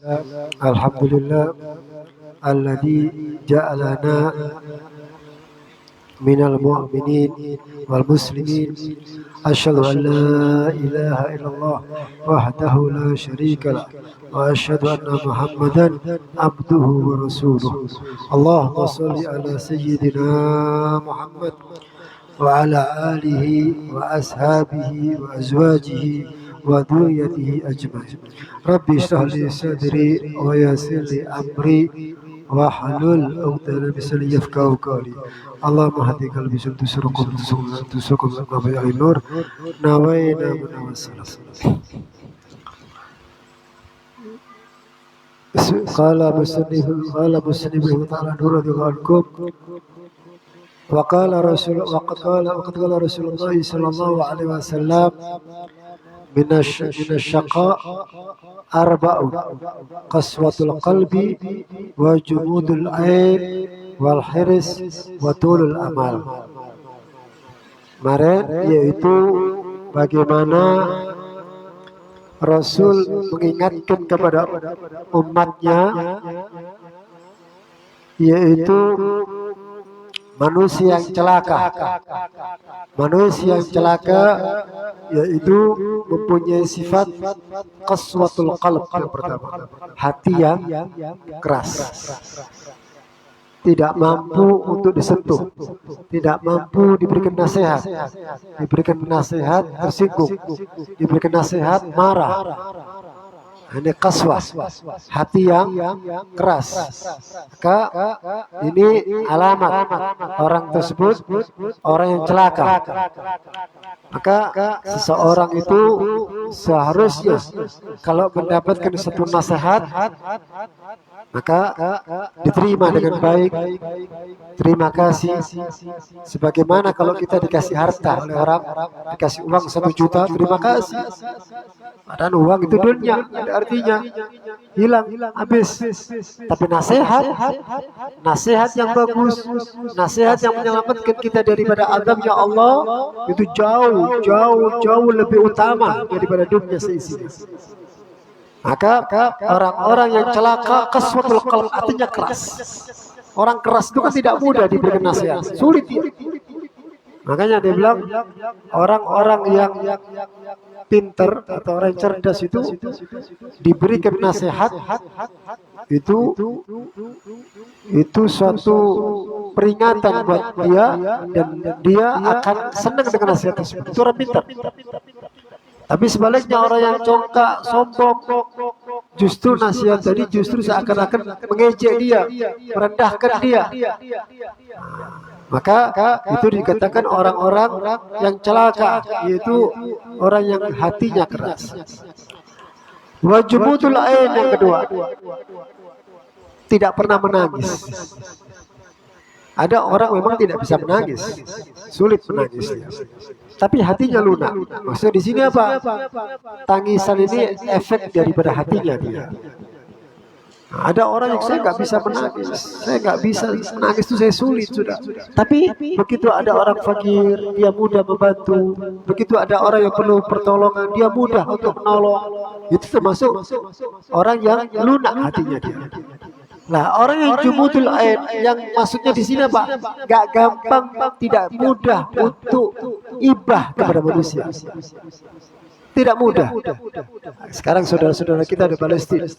Alhamdulillah alladzi ja'alana minal mu'minin wal muslimin. Asyhadu an la ilaha illallah wahdahu la syarika lah wa asyhadu anna Muhammadan abduhu wa rasuluh. Allahumma shalli ala sayyidina Muhammad wa ala alihi wa ashabihi wa azwajihi wa dhurriyyatihi ajma'in. Rabbi shrah li sadri wa yassir li amri wa halul 'uqdatam min lisani yafqahu qawli. Allahumma hadi qalbi tusurukum nabi al-nur nawaina munawassalas. Qala musannif ta'ala radhiyallahu wa qala Rasulullah sallallahu alaihi wasallam minasyaqa arba'u qaswatul qalbi wa jumudul ain wal hirs wa tulul amal. Kemarin yaitu bagaimana Rasul mengingatkan kepada umatnya, yaitu manusia yang celaka. Manusia yang celaka yaitu mempunyai sifat qaswatul qalb. Yang pertama, hati yang keras, tidak mampu untuk disentuh, tidak mampu diberikan nasihat, tersinggung, diberikan nasihat marah. Ini qaswah, hati yang keras. Maka ini alamat orang tersebut orang yang celaka. Maka seseorang itu seharusnya kalau mendapatkan satu nasihat, maka diterima dengan baik, terima kasih. Sebagaimana kalau kita dikasih harta oleh orang, dikasih uang 1 juta, terima kasih. Padahal uang itu dunia, ada artinya, hilang, habis. Tapi nasihat yang bagus, nasihat yang menyelamatkan kita daripada azabnya Allah, itu jauh lebih utama daripada dunia seisinya. Maka orang-orang yang celaka qaswatul qalb, artinya keras. Orang keras itu kan tidak mudah diberikan nasihat, sulit ya. Makanya dia bilang orang-orang yang pintar atau orang yang cerdas itu diberikan nasihat itu suatu peringatan buat dia, dan dia akan senang dengan nasihat tersebut. Itu orang pintar. Tapi sebaliknya orang yang congkak, sombong, justru nasihat tadi justru seakan-akan mengejek dia, merendahkan dia. Maka itu dikatakan orang-orang yang celaka, yaitu orang yang hatinya keras. Wa jumudul ain, yang kedua, tidak pernah menangis. Ada orang memang tidak bisa menangis, sulit menangis, tapi hatinya lunak. Maksudnya di sini apa? Tangisan ini efek daripada hatinya dia. Nah, ada orang yang saya nggak bisa menangis, saya nggak bisa menangis, itu saya sulit sudah. Tapi begitu ada orang fakir, dia mudah membantu. Begitu ada orang yang perlu pertolongan, dia mudah untuk menolong. Itu termasuk orang yang lunak hatinya dia. Nah, orang yang jumudul ain, yang maksudnya di sini apa? Gak gampang, tidak mudah untuk ibah kepada manusia. Tidak mudah. Sekarang saudara-saudara kita di Palestina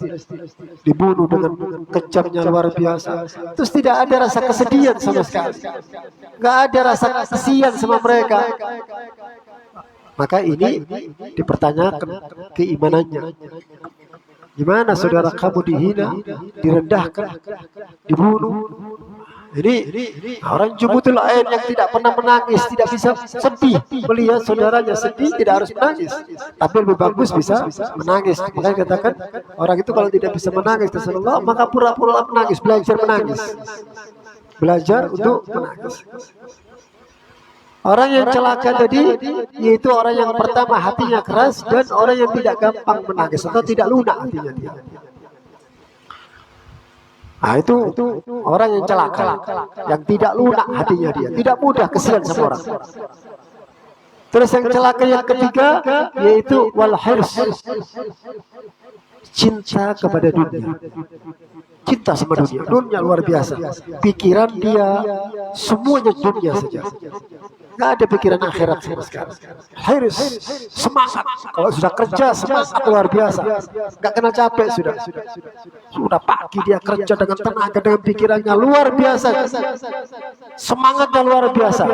dibunuh dengan kejamnya luar biasa. Terus tidak ada rasa kesedihan sama sekali. Gak ada rasa kasihan sama mereka. Maka ini dipertanyakan keimanannya. Gimana saudara kamu dihina, direndahkan, dibunuh? Ini orang jumudul ain yang tidak pernah menangis, tidak bisa sedih melihat saudaranya sedih, tidak harus menangis, tapi lebih bagus bisa menangis. Makanya katakan orang itu kalau tidak bisa menangis Rasulullah, maka pura-pura menangis, belajar menangis, belajar untuk menangis. Orang yang celaka tadi yaitu orang yang pertama hatinya keras, dan orang yang tidak gampang menangis atau tidak lunak hatinya dia. Nah, itu orang yang celaka, yang tidak lunak hatinya dia, tidak mudah kesian sama orang. Terus yang celaka yang ketiga yaitu wal hirs, cinta kepada dunia, cinta sama dunia, dunia luar biasa. Pikiran dia semuanya dunia saja, nggak ada pikiran akhirat sama sekali. Harus semangat, kalau sudah kerja semangat luar biasa, nggak kenal capek sudah pagi dia kerja dengan tenaga, dengan pikirannya luar biasa, semangatnya luar biasa,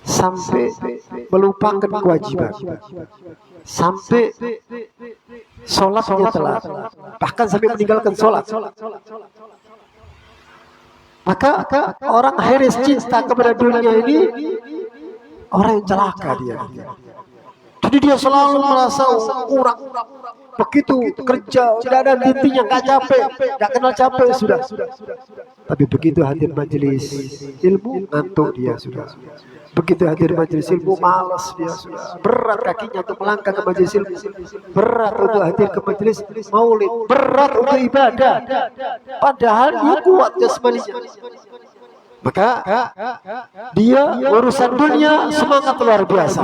sampai melupakan kewajiban, sampai sholat dia telat, bahkan sampai meninggalkan sholat. Maka orang Haris cinta kepada dunia ini orang yang celaka dia. Jadi dia selalu merasa kurang. Begitu kerja tidak ada intinya, nggak capek, nggak kenal capek sudah. Tapi begitu hadir majelis ilmu, ngantuk dia sudah. Begitu hadir majelis ilmu, malas dia sudah. Berat kakinya untuk melangkah ke majelis ilmu, berat untuk hadir ke majelis maulid, berat untuk ibadah. Padahal dia kuat jasmaninya. Maka dia urusan dunia semangat luar biasa.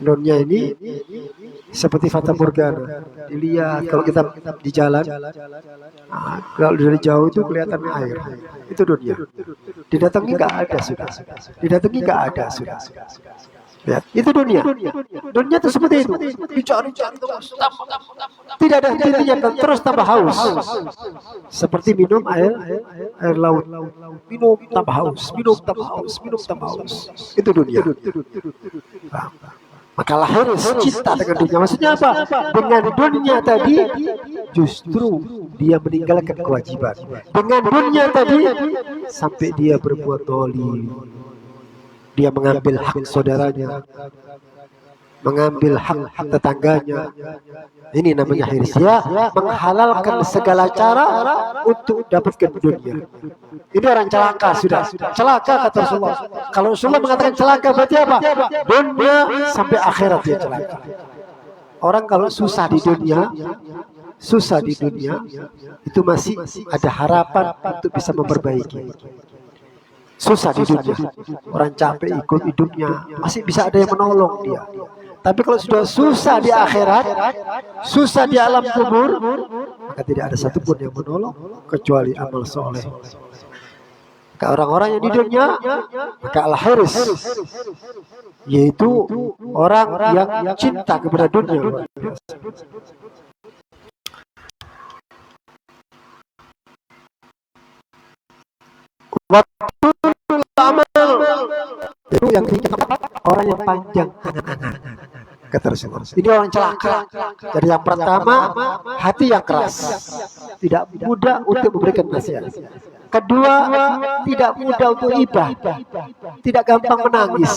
Dunia ini seperti fata morgana. Dilihat kalau kita di jalan, kalau dari jauh itu kelihatan air. Itu dunia. Didatangi nggak ada sudah. Didatangi nggak ada sudah. Lihat, itu dunia. Dunia itu seperti itu. Dicari-cari terus, tidak ada hentinya, terus tambah haus. Seperti minum air laut. Minum tambah haus, minum tambah haus, minum tambah haus. Itu dunia. Maka lahir cinta dengan dunia. Maksudnya apa? Dengan dunia tadi justru dia meninggalkan kewajiban. Dengan dunia tadi sampai dia berbuat zalim. Dia mengambil hak saudaranya, mengambil hak tetangganya. Ini namanya hirs. Dia menghalalkan segala cara untuk dapatkan dunia. Ini orang celaka sudah. Celaka kata Rasulullah. Kalau Rasulullah mengatakan celaka berarti apa? Dunia sampai akhirat dia celaka. Orang kalau susah di dunia itu masih ada harapan untuk bisa memperbaiki. Susah di dunia, orang capek ikut hidupnya, masih bisa ada yang menolong dia. Tapi kalau sudah susah di akhirat, susah di alam kubur, maka tidak ada satupun yang menolong kecuali amal soleh. Maka orang-orang yang di dunia, maka al-hirs, yaitu orang yang cinta kepada dunia. Waktu amal itu yang orang yang panjang angan-angan, kata Rasulullah. Ini orang celaka. Jadi yang pertama, hati yang keras, tidak mudah untuk memberikan nasihat. Kedua, tidak mudah untuk ibah, tidak gampang menangis,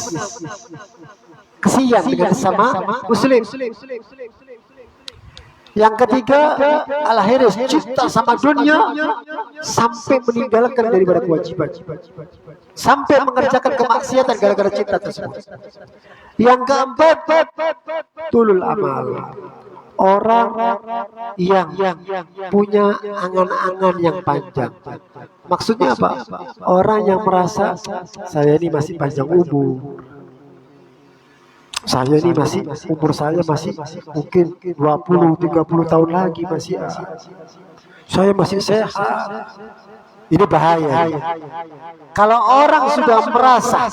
kesian dengan sesama muslim. Yang ketiga, al-hirs, cinta sama dunia sampai meninggalkan daripada kewajiban, sampai mengerjakan kemaksiatan gara-gara cinta tersebut. Yang keempat, tulul amal, orang yang punya angan-angan yang panjang. Maksudnya apa? Orang yang merasa saya ini masih panjang umur, saya ini masih, umur saya masih mungkin 20-30 tahun lagi masih, saya masih sehat. Ini bahaya. Kalau orang sudah merasa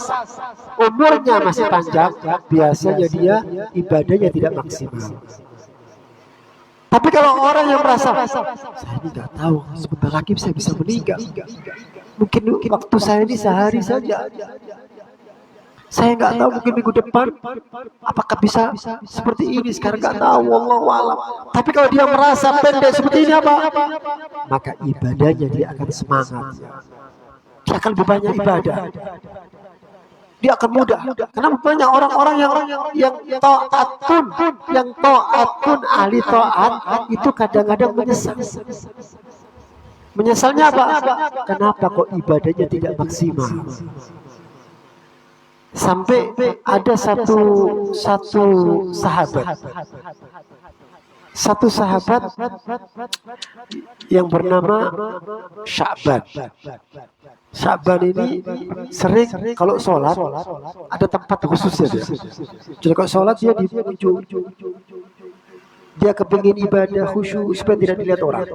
umurnya masih panjang, biasanya dia ibadahnya tidak maksimal. Tapi kalau orang yang merasa saya ini nggak tahu, sebentar lagi saya bisa meninggal, mungkin waktu saya ini sehari saja, saya nggak tahu, mungkin minggu depan apakah bisa seperti ini, sekarang nggak tahu, wallahu a'lam. Tapi kalau dia merasa pendek seperti ini apa? Maka ibadahnya dia akan semangat, dia akan lebih banyak ibadah, dia akan mudah. Karena banyak orang-orang yang taatun, ahli taat itu kadang-kadang menyesal. Menyesalnya apa? Kenapa kok ibadahnya tidak maksimal? Sampai ada satu sahabat yang bernama Sya'ban. Sya'ban ini sering kalau sholat ada tempat khususnya dia. Jadi kalau sholat dia di ujung, dia kepingin ibadah khusyuk supaya tidak dilihat orang.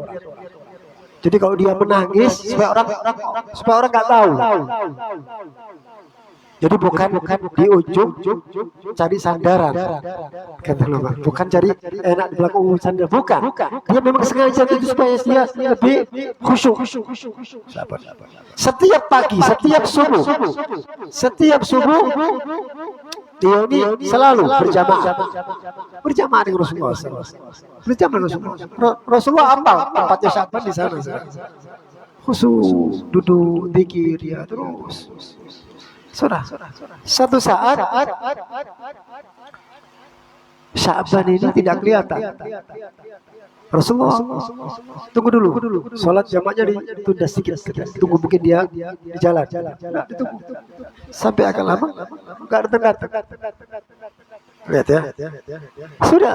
Jadi kalau dia menangis supaya orang nggak tahu. Jadi bukan di ujung cari sandaran, bukan cari enak di belakang sandar, bukan. Dia memang sengaja itu supaya dia lebih khusyuk. Setiap pagi, setiap subuh dia ini selalu berjamaah dengan Rasulullah. Rasulullah apal tempatnya Sya'ban di sana. Khusyuk, duduk, zikir dia terus. Sudah. Satu saat Sya'ban ini tidak kelihatan. Rasulullah tunggu dulu. Sholat jamaknya ditunda sedikit. Tunggu mungkin dia di jalan. Ditunggu. Sampai agak lama enggak datang. Lihat ya. Sudah.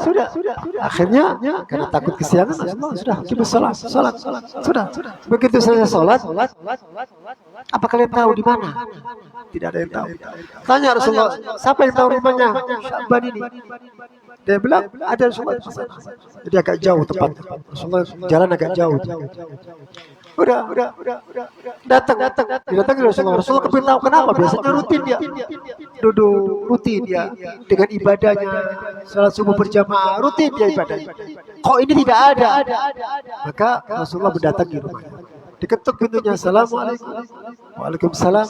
Akhirnya karena takut kesiangan, sudah kita sholat. Sudah. Begitu saya sholat, apa kalian tahu di mana? Tidak ada yang tahu. Tanya Rasulullah, siapa yang tahu rumahnya Sya'ban ini? Dia bilang ada Rasulullah. Jadi agak jauh tempat. Rasulullah jalan agak jauh. Udah. Datang Rasulullah. Rasulullah kepingin tahu kenapa. Biasanya rutin dia. Duduk rutin dia dengan ibadahnya. Salat subuh berjamaah rutin dia ibadah. Kok ini tidak ada? Maka Rasulullah mendatangi rumahnya. Diketuk pintunya. Assalamualaikum. Waalaikumsalam.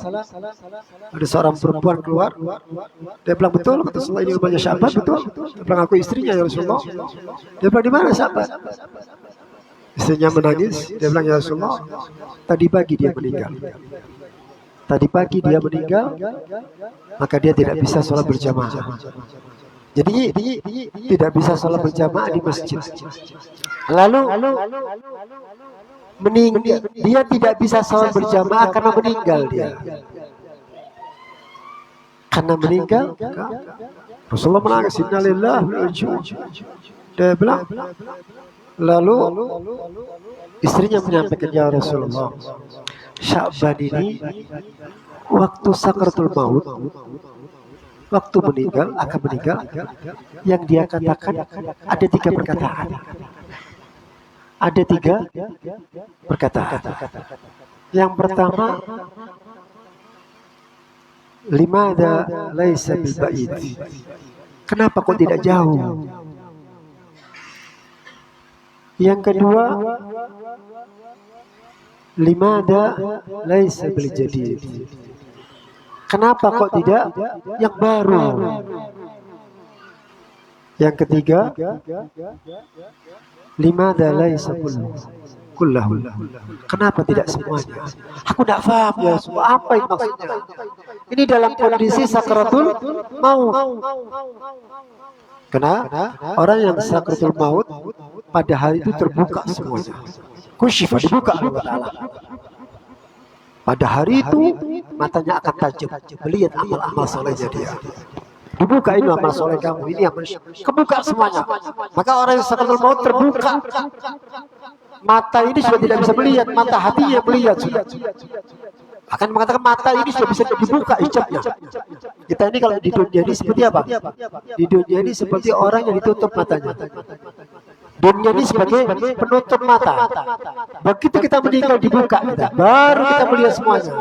Ada seorang perempuan keluar. Dia bilang betul. Kata Rasulullah ini rumahnya Sya'ban. Betul. Dia bilang aku istrinya ya Rasulullah. Dia bilang di mana Sya'ban? Istrinya menangis. Dia bilang ya Rasulullah, tadi pagi dia meninggal. Maka dia tidak bisa sholat berjamaah. Jadi tidak bisa sholat berjamaah di masjid. Lalu meninggal. Dia tidak bisa sholat berjamaah karena meninggal dia. Karena meninggal, Rasulullah menangis. Innalillahi wa inna ilaihi raji'un. Dia bilang. Lalu istrinya menyampaikan, ya Rasulullah, Sya'ban ini waktu sakaratul maut, waktu akan meninggal, yang dia katakan ada 3 perkataan. Ada 3 perkataan. Yang pertama, limada laisa bil ba'id. Kenapa kok tidak jauh? Yang kedua, limada laisa bil jadid. Kenapa kok tidak yang baru? Yang ketiga, limada laisa kullahu. Kenapa tidak semuanya? Aku tidak paham ya Rasulullah, apa itu maksudnya? Ini dalam kondisi sakaratul maut. Karena orang yang sakaratul maut pada hari itu terbuka semuanya. Kusyifah, dibuka Allah Ta'ala. Pada hari itu matanya akan tajam melihat amal-amal solehnya dia. Dibuka ini amal soleh kamu, ini amal kebuka semuanya. Maka orang yang sakaratul maut terbuka. Mata ini sudah tidak bisa melihat, mata hatinya melihat sudah. Akan mengatakan mata ini sudah bisa dibuka hijabnya. Kita ini kalau di dunia ini seperti apa? Di dunia ini seperti orang yang ditutup matanya. Dunia ini sebagai penutup mata. Begitu kita meninggal dibuka kita, baru kita melihat semuanya.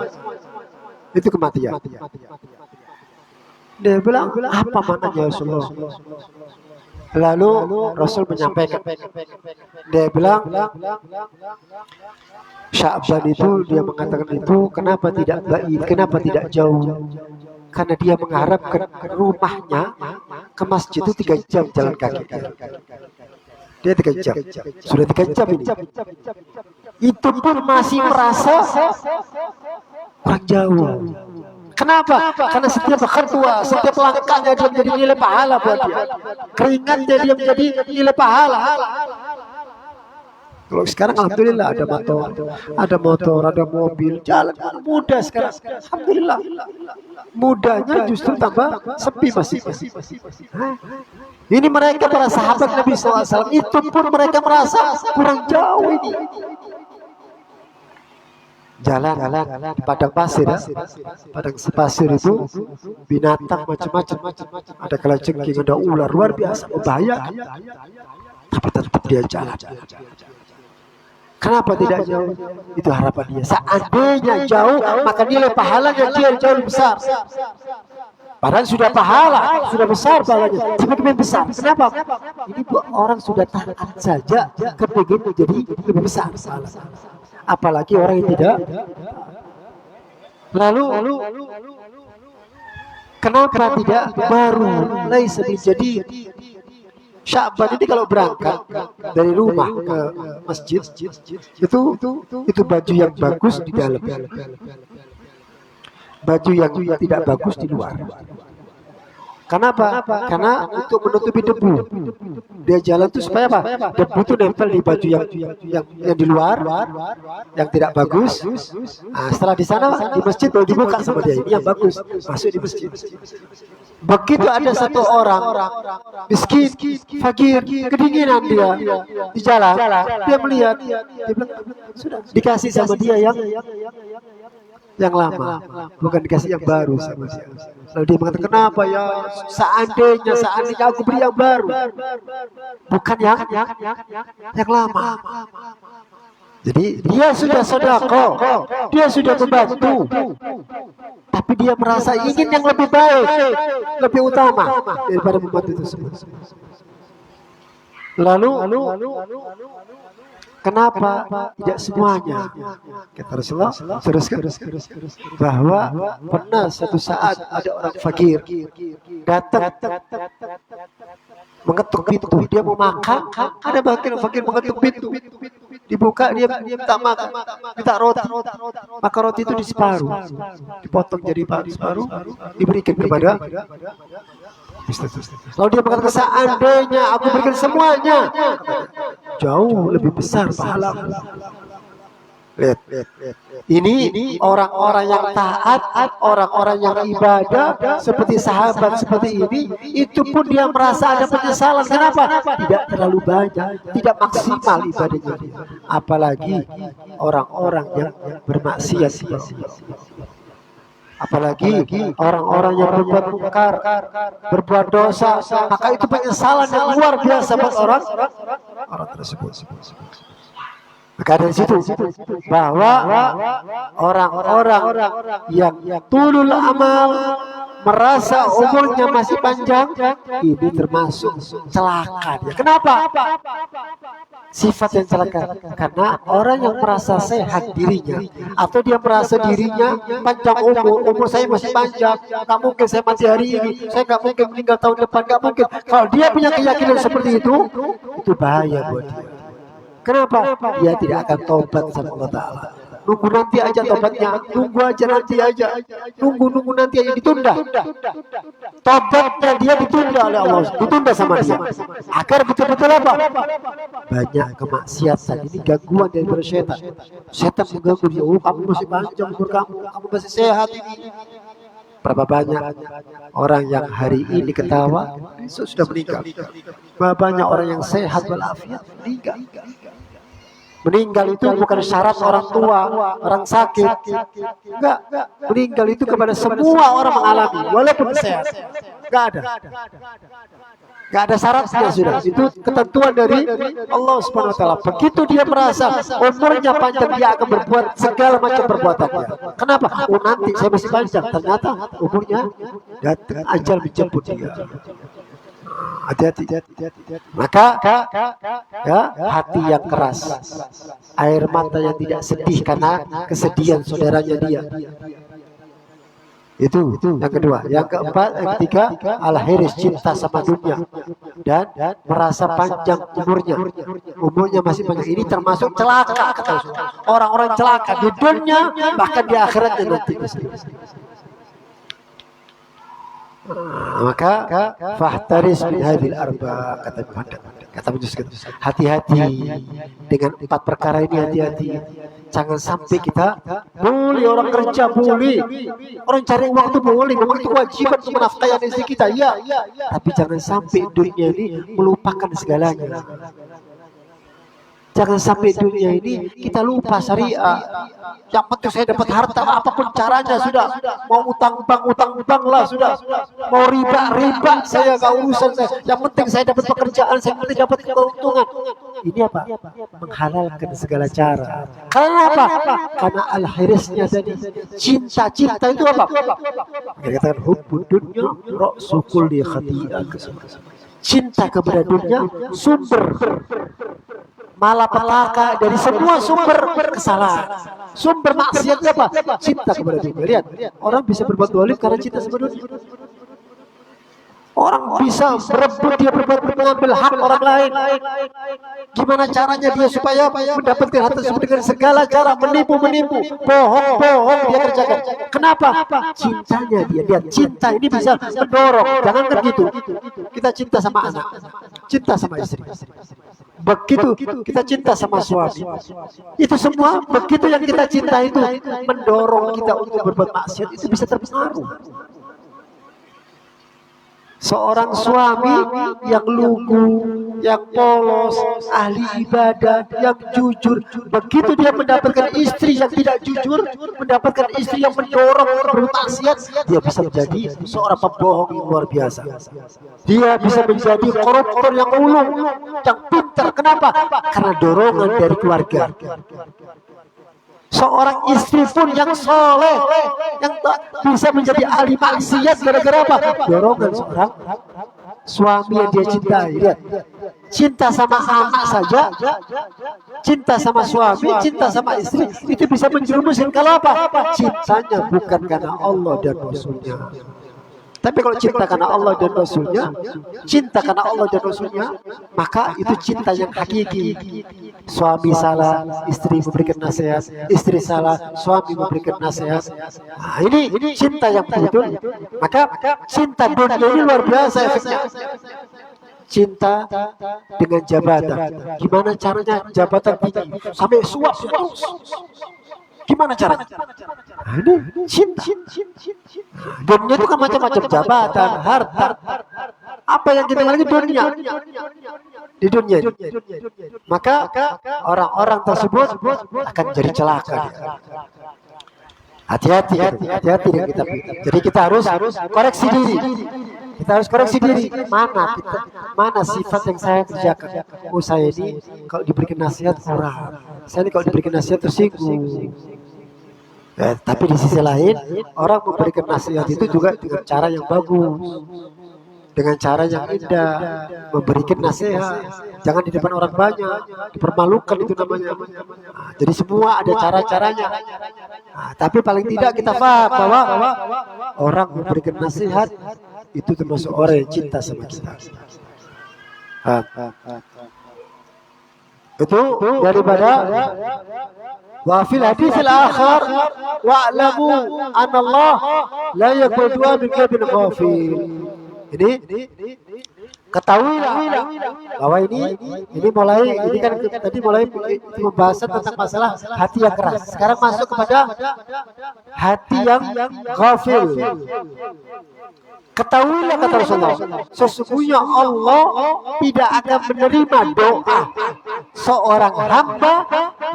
Itu kematian. Dia bilang, apa maknanya Rasulullah? Lalu Rasul menyampaikan, dia bilang, Sya'ban itu dia mengatakan itu kenapa tidak baik, kenapa tidak jauh? Karena dia mengharapkan rumahnya ke masjid itu 3 jam jalan kaki. Dia 3 jam, sudah 3 jam ini. Itu pun masih merasa kurang jauh. Kenapa? Karena setiap khatwa, setiap langkahnya dia menjadi nilai pahala buat dia. Keringatnya dia menjadi nilai pahala. Kalau sekarang alhamdulillah ada motor, ada mobil, jalan mudah sekarang. Alhamdulillah. Mudahnya justru tambah sepi masih. Ini mereka para sahabat Nabi SAW itu pun mereka merasa kurang jauh ini. Jalan di padang pasir ya. Padang pasir itu binatang macam-macam. Ada kalajengking, ada ular, luar biasa, membahayakan. Tapi tetap dia jalan. Kenapa tidak jauh? Itu harapan dia. Seandainya jauh, maka nilai pahalanya dia jauh lebih besar. Padahal sudah pahala, sudah besar pahalanya, semakin besar. Kenapa? Ini orang sudah taat saja, kepingin menjadi lebih besar. Apalagi orang yang tidak. Lalu kenapa tidak baru? Laisa jadi Sya'ban ini kalau berangkat dari rumah ke masjid itu baju yang bagus di dalam, baju yang tidak bagus di luar. Kenapa? Karena untuk menutupi debu. Dia jalan itu supaya apa? Debu itu nempel di baju yang di luar, yang tidak bagus. Nah, setelah di sana di masjid baru dibuka sama dia. Ini yang bagus, masuk di masjid. Begitu ada satu orang miskin, fakir, kedinginan dia di jalan, dia melihat, dia bilang, sudah dikasih sama dia yang lama, bukan dikasih yang baru sama dia. Lalu dia mengatakan, kenapa ya? Seandainya aku beri yang baru, bukan yang lama. Jadi dia sudah sedekah, dia sudah membantu, tapi dia merasa ingin yang lebih baik, lebih utama daripada membantu itu semua. Lalu kenapa tidak semuanya? Kata Rasulullah teruskan bahwa pernah satu saat ada orang fakir datang mengetuk pintu, dia mau makan, ada fakir mengetuk pintu, dibuka, dia minta makan, minta roti, maka roti itu di separuh, dipotong jadi separuh, diberikan kepada. Lalu dia mengatakan, seandainya aku berikan semuanya, jauh lebih besar pahala. Lihat. Ini orang-orang yang taat, orang-orang yang ibadah seperti sahabat seperti ini, itu pun dia merasa ada penyesalan. Kenapa? Tidak terlalu banyak, tidak maksimal ibadahnya. Apalagi orang-orang yang bermaksiat. Apalagi orang-orang yang berbuat mungkar, berbuat dosa, maka itu penyesalan yang luar biasa buat orang tersebut. Maka dari situ bahwa orang-orang yang tulul amal, merasa umurnya masih panjang, ini termasuk celaka dia. Kenapa? Sifat yang celaka karena orang yang merasa sehat dirinya, atau dia merasa dirinya panjang umur saya masih panjang, nggak mungkin saya mati hari ini, saya nggak mungkin meninggal tahun depan, nggak mungkin. Kalau dia punya keyakinan seperti itu bahaya buat dia. Kenapa? Dia tidak akan taubat sama Allah Ta'ala. Nunggu nanti aja tobatnya, nunggu aja nanti aja, nunggu nanti aja, ditunda. Tobatnya dia ditunda oleh Allah, ditunda sama dia. Agar betul-betul apa? Banyak kemaksiatan, ini gangguan dari setan. Setan mengganggu dia, kamu masih panjang umur kamu masih sehat ini. Berapa banyak orang yang hari ini ketawa, besok sudah meninggal. Berapa banyak orang yang sehat walafiat meninggal. Meninggal itu bukan syarat orang tua, orang sakit. Enggak. Meninggal itu kepada semua orang mengalami, walaupun sehat. Enggak ada. Enggak ada syaratnya sudah. Itu ketentuan dari Allah Subhanahu wa taala. Begitu dia merasa umurnya panjang, dia akan berbuat segala macam perbuatannya. Kenapa? Oh, nanti saya masih panjang. Ternyata umurnya datang ajal menjemput dia. Hati-hati. Maka ya, hati yang keras, air mata yang tidak sedih karena kesedihan saudaranya dia. Itu yang kedua. Yang keempat, yang ketiga, al-hirs, cinta sama dunia dan merasa panjang umurnya masih panjang. Ini termasuk celaka, kata orang-orang celaka di dunia bahkan di akhiratnya nanti. Maka fahtaris min hadhil arba, kata Muhammad. Kata penyusun, hati-hati dengan 4 perkara ini, hati-hati. Jangan sampai kita boleh orang kerja, boleh orang cari uang itu boleh, memang itu kewajiban untuk menafkahi istri kita, ya. Tapi jangan sampai dunia ini melupakan segalanya. Jangan sampai dunia ini kita lupa syariah. Yang penting saya dapat harta apapun caranya, sudah. Mau utang bank lah, sudah. Mau riba saya gak urusan saya. Yang penting saya dapat pekerjaan, saya penting dapat keuntungan. Ini apa? Menghalalkan segala cara. Karena apa? Karena al-hirisnya tadi. Cinta itu apa? Katakan hubbud dunya ra'su kulli khati'ah. Cinta kepada dunia sumber malapetaka dari semua sumber kesalahan, sumber maksiat apa? Cinta kepada dunia. Lihat, orang bisa berbuat zalim karena cinta sama dunia. Orang bisa berebut, dia mengambil hak orang lain. Gimana caranya dia supaya mendapatkan harta tersebut? Dengan segala cara, menipu, bohong dia kerjakan. Kenapa? Cintanya dia. Lihat, cinta ini bisa mendorong. Jangan begitu. Kita cinta sama anak, cinta sama istri. Begitu kita cinta sama suami. Itu semua begitu yang kita cinta itu mendorong kita untuk berbuat maksiat, itu bisa terpengaruh. Seorang suami yang lugu, yang polos, ahli ibadah, yang jujur, begitu dia mendapatkan istri yang tidak jujur, mendapatkan istri yang mendorong bermaksiat, dia bisa menjadi seorang pembohong yang luar biasa. Dia bisa menjadi koruptor yang ulung, yang pintar. Kenapa? Karena dorongan dari keluarga. Seorang istri pun yang soleh, yang bisa menjadi ahli maksiat gara-gara apa? Dorongan seorang suami yang dia cintai. Lihat, cinta sama anak saja, cinta sama suami, cinta sama istri, itu bisa menjerumuskan. Kalau apa? Cintanya bukan karena Allah dan Rasulnya. Tapi kalau cinta karena Allah dan Rasulnya, cinta karena Allah dan Rasulnya, maka itu cinta yang hakiki. Suami salah, istri memberikan nasihat, istri salah, suami memberikan nasihat. Nah, ini cinta yang betul. Maka cinta dunia ini luar biasa efeknya. Cinta dengan jabatan. Gimana caranya jabatan tinggi sampai suap? Gimana caranya? Ini cinta. Dunia itu kan macam-macam jabatan, harta. Apa yang kita miliki dunia? Di dunia ini. Maka orang-orang tersebut akan jadi celaka. Hati-hati dengan kita. Jadi kita harus koreksi diri. Kita harus koreksi diri. Mana sifat yang saya kerjakan? Oh, saya ini kalau diberikan nasihat kurang. Saya ini kalau diberikan nasihat tersinggung. Tapi di sisi lain, orang memberikan nasihat itu juga dengan cara yang bagus, dengan cara yang indah, memberikan nasihat. Jangan di depan orang banyak, dipermalukan itu namanya. Nah, jadi semua ada cara-caranya. Nah, tapi paling tidak kita paham bahwa orang memberikan nasihat itu termasuk orang yang cinta sama kita. Itu daripada wa fil haditsil akhar wa'lamu anna Allah la yakunu min qalbin ghafil. Ini ketahuilah bahwa ini kan tadi mulai pembahasan tentang masalah hati yang keras. Sekarang masuk kepada hati yang ghafil. Ketahuilah, kata Rasulullah, sesungguhnya Allah tidak akan menerima doa seorang hamba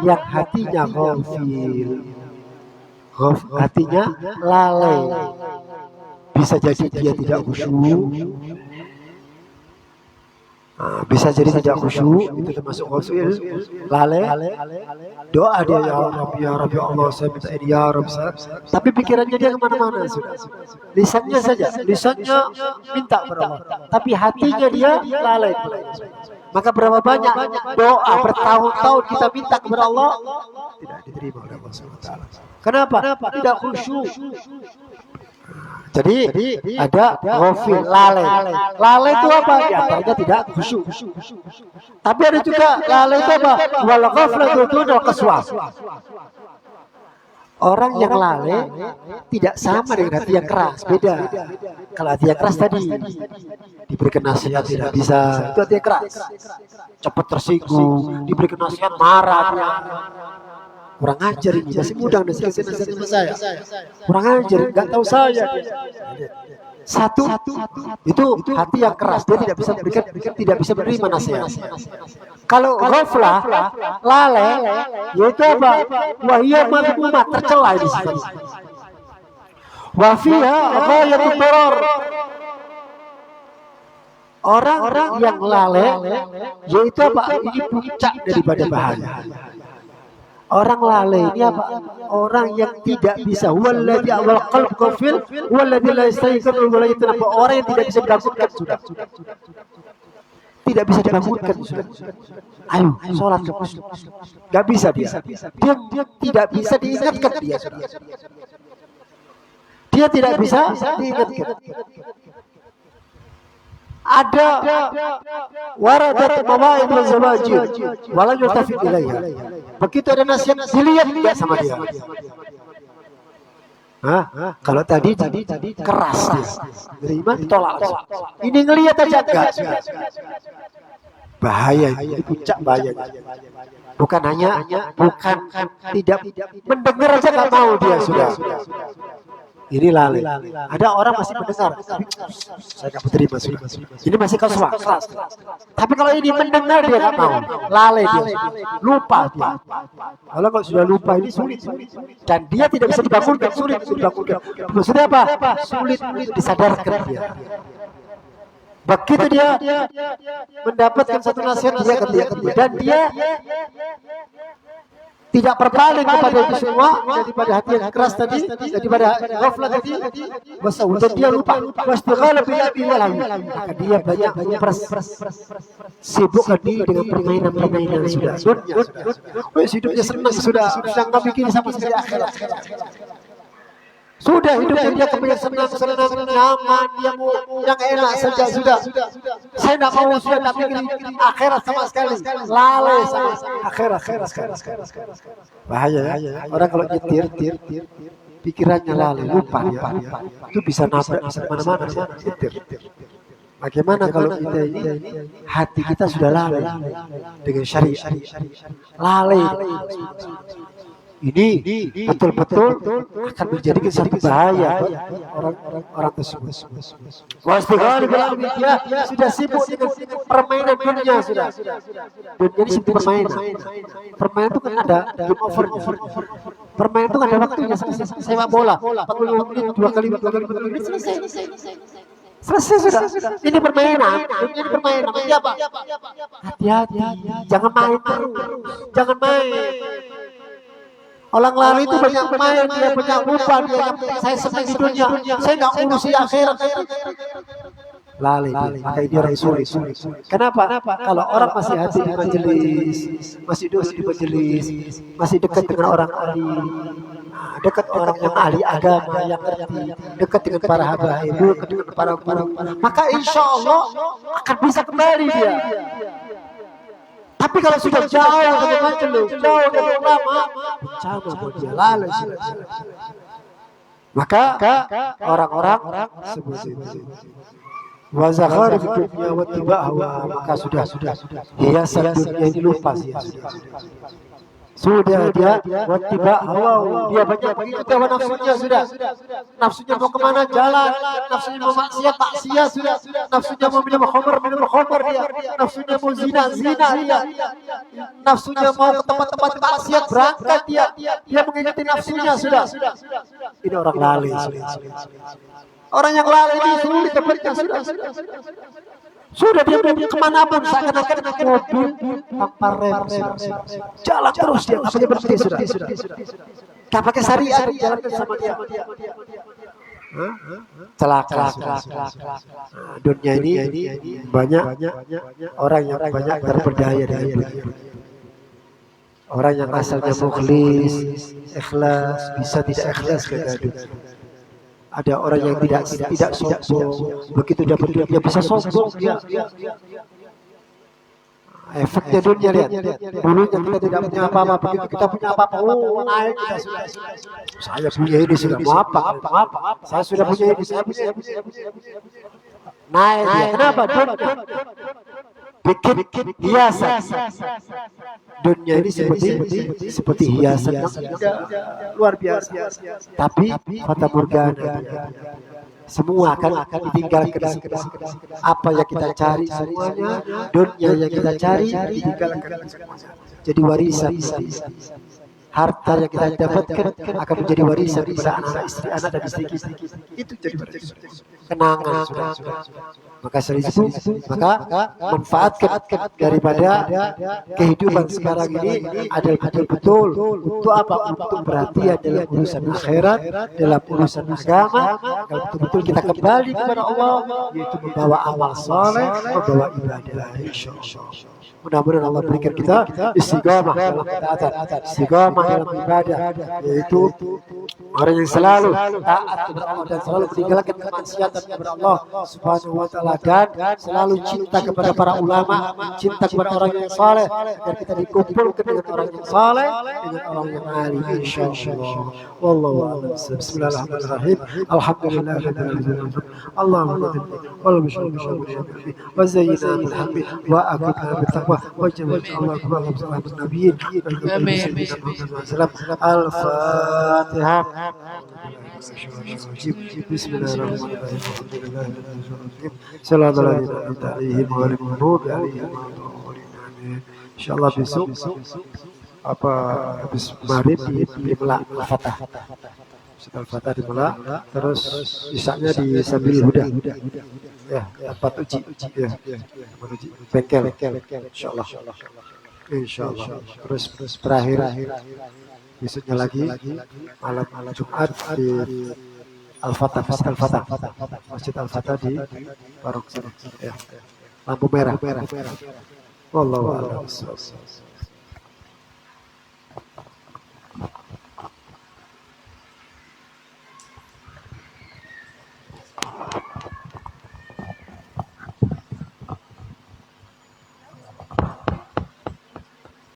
yang hatinya ghafil. Hatinya lalai. Bisa jadi dia tidak khusyuk. Bisa jadi tidak khusyuk, itu termasuk ghafil, lalai. Doa dia, ya Rabbi Allah, saya minta ini ya Rabbi. Tapi pikirannya dia kemana-mana sudah. Lisannya saja, lisannya minta kepada Allah, tapi hatinya dia lalai. Maka berapa banyak doa bertahun-tahun kita minta kepada Allah tidak diterima oleh Allah SWT. Kenapa? Tidak khusyuk. Jadi ada ghafil, lalai. Lalai itu apa? Diantaranya tidak khusyuk. Tapi ada juga lalai itu apa? Wal ghaflatu dunal qaswa. Orang yang lalai tidak sama dengan hati yang keras, beda. Kalau hati yang keras tadi diberikan nasihat tidak bisa, itu hati yang keras. Cepat tersinggung, diberikan nasihat marah dia. Kurang ajar ini, masih muda nasihat sama saya. Kurang ajar, nggak tahu saya. Satu itu hati yang keras, dia tidak bisa memberikan, tidak bisa menerima nasihat. Kalau ghaflah, lalai, yaitu apa? Wahia madhumah, tercela di situ. Wafiha ghayatul darar. Orang yang lalai, yaitu apa? Ini puncak daripada bahaya. Orang lalai ini apa? Orang yang tidak bisa. Walladzi awal qalb ghafil, walladzi la yastayqidhu wa la yatanabba. Orang yang tidak bisa dibangunkan sudah. Tidak bisa dibangunkan sudah. Ayo, sholat ke masjid. Gak bisa dia. Dia tidak bisa diingatkan dia sudah. Dia tidak bisa diingatkan. Ada waradat mawa'id wa zawajir wala yultafit ilaiha. Begitu ada nasihat dilihat enggak sama dia. Kalau tadi keras dia. Terima ditolak. Ini ngelihat aja enggak. Bahaya ini puncak bahaya. Bukan tidak mendengar aja enggak mau dia sudah. Ini lalai. Ada orang masih mendengar, saya nggak terima sudah. Ini masih keras. Tapi kalau ini mendengar dia nggak mau, lalai dia, lupa dia. Kalau sudah lupa ini sulit. Dan dia tidak bisa dibangunkan, sulit dibangunkan. Maksudnya apa? Sulit disadarkan dia. Begitu dia mendapatkan satu nasihat dia ketika dan dia tidak berpaling kepada itu semua, daripada hati yang keras tadi, daripada ghaflah tadi, dan dia lupa. Wastighala billahi, maka dia banyak sibuk tadi dengan permainan sudah. Hidupnya senang sudah nggak bikin sama sekali akhirat. Sudah hidupnya dia kepengen senang, nyaman, dia mau yang enak saja sudah. Saya tidak mau sudah tak pikir akhirat sama sekali. Lalai sama akhirat. Bahaya ya. Orang kalau nyetir, pikirannya lalai, lupa dia. Itu bisa nabrak, bisa kemana-mana nyetir. Bagaimana kalau kita ini hati kita sudah lalai dengan syariat, lalai. Ini betul-betul akan menjadikan satu bahaya orang tersebut. Wastighala billahi, dia sudah sibuk dengan permainan dunia sudah. Dunia ini seperti permainan. Permainan itu kan ada game over. Permainan itu kan ada waktunya. Sepak bola 40 menit, 2 kali selesai sudah. Ini permainan. Ini permainan. Apa? Hati-hati. Jangan main terus. Jangan main. Orang lalai itu banyak main, dia banyak lupa, dia yang saya senang di dunia, saya nggak urusi akhirat. Lalai, makanya dia orang sulit. Kenapa? Kalau orang masih hati di majelis, masih duduk di majelis, masih dekat dengan orang ahli, dekat orang yang ahli agama yang ngerti, dekat dengan para habaib, dekat dengan para guru, maka insya Allah akan bisa kembali dia. Tapi kalau sudah jauh dari majelis, jauh dari ulama, bencana buat dia, lalai sudah. Maka orang-orang sebut itu. Wa zakharif dunya wa tiba'ha, maka sudah hiasan dunia ini lupa dia sudah dia wattiba hawa, dia banyak mengikuti hawa nafsunya sudah. Nafsunya mau kemana jalan, nafsunya mau maksiat sudah, nafsunya mau minum khamr dia, nafsunya mau zina dia, nafsunya mau ke tempat-tempat maksiat berangkat dia mengikuti nafsunya sudah. Ini orang lalai. Orang yang lalai ini sulit dapatnya sudah dia mau kemanapun seakan-akan mobil tanpa rem, jalan terus dia, apa dia berhenti sudah. Tak pakai syariat, jalan sama dia. Celaka. Dunia ini banyak orang yang banyak terperdaya dengan dunia. Orang yang asalnya mukhlis, ikhlas, bisa tidak ikhlas kepada dunia. Ada orang yang tidak sombong, begitu dapat duit dia bisa sombong dia. Efeknya dunia lihat. Dulunya kita tidak punya apa-apa, begitu kita punya apa-apa, oh naik kita sudah. Saya punya ini sudah mau apa? Saya sudah punya ini, saya punya naik dia. Kenapa? Bikin hiasan. Dunia ini seperti hiasan yang luar biasa. Tapi fata morgana. Semua akan ditinggalkan. Apa yang kita cari semuanya, dunia yang kita cari ditinggalkan. Jadi warisan. Harta yang kita dapatkan akan menjadi warisan kepada anak istri, anak dan istri kita. Itu jadi warisan. Kenangan sudah. Maka dari itu, maka manfaatkan daripada kehidupan sekarang ini adalah betul-betul untuk apa? Untuk perhatian dalam urusan akhirat, dalam urusan agama. Kalau betul-betul kita kembali kepada Allah, yaitu membawa amal saleh, membawa ibadah. Insyaallah. Mudah-mudahan Allah berikan kita istiqamah dalam ketaatan, istiqamah dalam ibadah, yaitu orang yang selalu taat kepada Allah dan selalu meninggalkan kemaksiatan kepada Allah Subhanahu wa taala, dan selalu cinta kepada para ulama, cinta kepada orang yang saleh, agar kita dikumpulkan dengan orang yang saleh, dengan orang yang alim, insyaallah. Wallahu a'lam. Bismillahirrahmanirrahim. Alhamdulillahirabbil alamin. Allahumma wal musyrikeen wa zayyina bil haqqi wa aqimna bit taqwa wa jalla Allah subhanahu wa ta'ala nabiyyin. Amin. Al-Fatihah. Bismillahirrahmanirrahim. Assalamualaikum warahmatullahi wabarakatuh. Insyaallah besok habis maghrib di Melak Al-Fatah. Setelah Al-Fatah di Melak, terus isaknya di Sabil Huda. Ya, tempat uji ya. Menuju bengkel. Insyaallah. Terus terakhir besoknya lagi malam Jumat di Al-Fatah, Masjid Al-Fatah di Parok ya. Lampu merah. Wallahu a'lam.